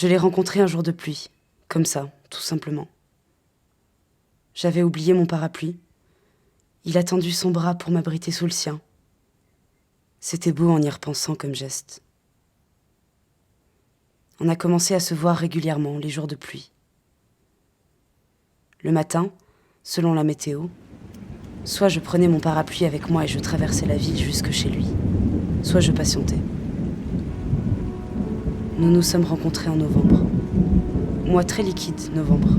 Je l'ai rencontré un jour de pluie, comme ça, tout simplement. J'avais oublié mon parapluie. Il a tendu son bras pour m'abriter sous le sien. C'était beau en y repensant comme geste. On a commencé à se voir régulièrement les jours de pluie. Le matin, selon la météo, soit je prenais mon parapluie avec moi et je traversais la ville jusque chez lui, soit je patientais. Nous nous sommes rencontrés en novembre. Mois très liquide, novembre.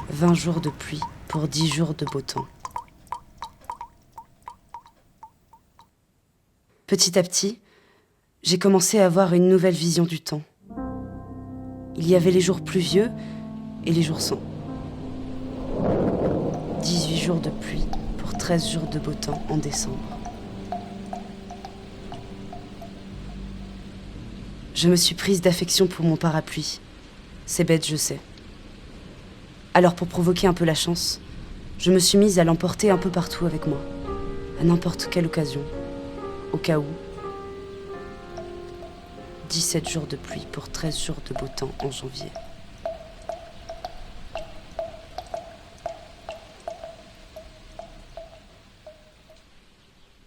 20 jours de pluie pour 10 jours de beau temps. Petit à petit, j'ai commencé à avoir une nouvelle vision du temps. Il y avait les jours pluvieux et les jours sans. 18 jours de pluie pour 13 jours de beau temps en décembre. Je me suis prise d'affection pour mon parapluie. C'est bête, je sais. Alors pour provoquer un peu la chance, je me suis mise à l'emporter un peu partout avec moi, à n'importe quelle occasion, au cas où. 17 jours de pluie pour 13 jours de beau temps en janvier.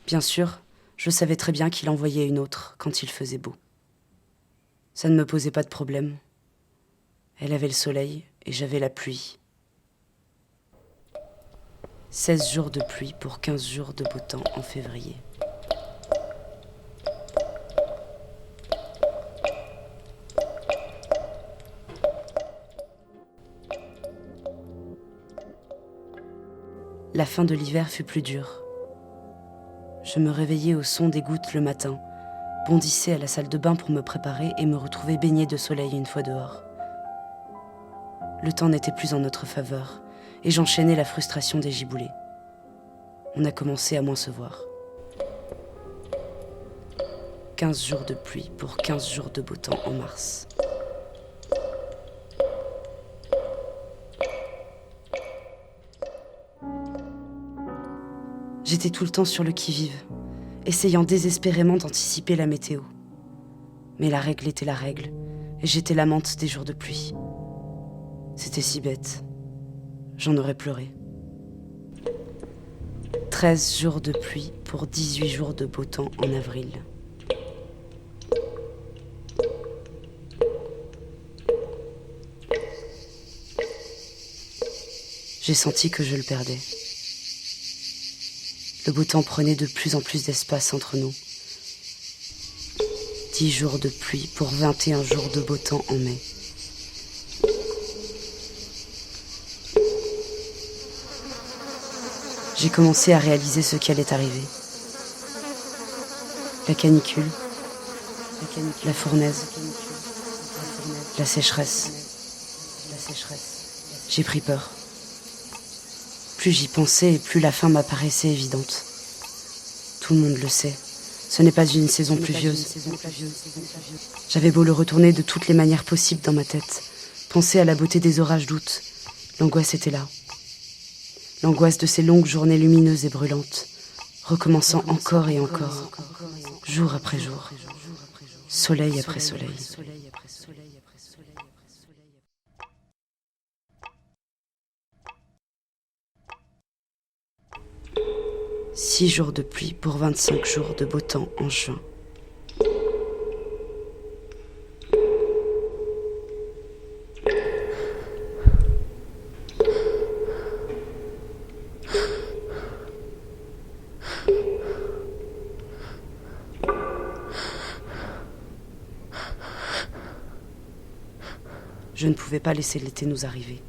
Bien sûr, je savais très bien qu'il envoyait une autre quand il faisait beau. Ça ne me posait pas de problème. Elle avait le soleil et j'avais la pluie. 16 jours de pluie pour 15 jours de beau temps en février. La fin de l'hiver fut plus dure. Je me réveillais au son des gouttes le matin, bondissais à la salle de bain pour me préparer et me retrouvais baignée de soleil une fois dehors. Le temps n'était plus en notre faveur et j'enchaînais la frustration des giboulées. On a commencé à moins se voir. 15 jours de pluie pour 15 jours de beau temps en mars. J'étais tout le temps sur le qui-vive, essayant désespérément d'anticiper la météo. Mais la règle était la règle, et j'étais l'amante des jours de pluie. C'était si bête. J'en aurais pleuré. 13 jours de pluie pour 18 jours de beau temps en avril. J'ai senti que je le perdais. Le beau temps prenait de plus en plus d'espace entre nous. 10 jours de pluie pour 21 jours de beau temps en mai. J'ai commencé à réaliser ce qui allait arriver. La canicule, la fournaise, la sécheresse. J'ai pris peur. Plus j'y pensais et plus la fin m'apparaissait évidente. Tout le monde le sait, ce n'est pas une saison pluvieuse. J'avais beau le retourner de toutes les manières possibles dans ma tête, penser à la beauté des orages d'août, l'angoisse était là. L'angoisse de ces longues journées lumineuses et brûlantes, recommençant encore et encore, jour après jour, soleil après soleil. 6 jours de pluie pour 25 jours de beau temps en juin. Je ne pouvais pas laisser l'été nous arriver.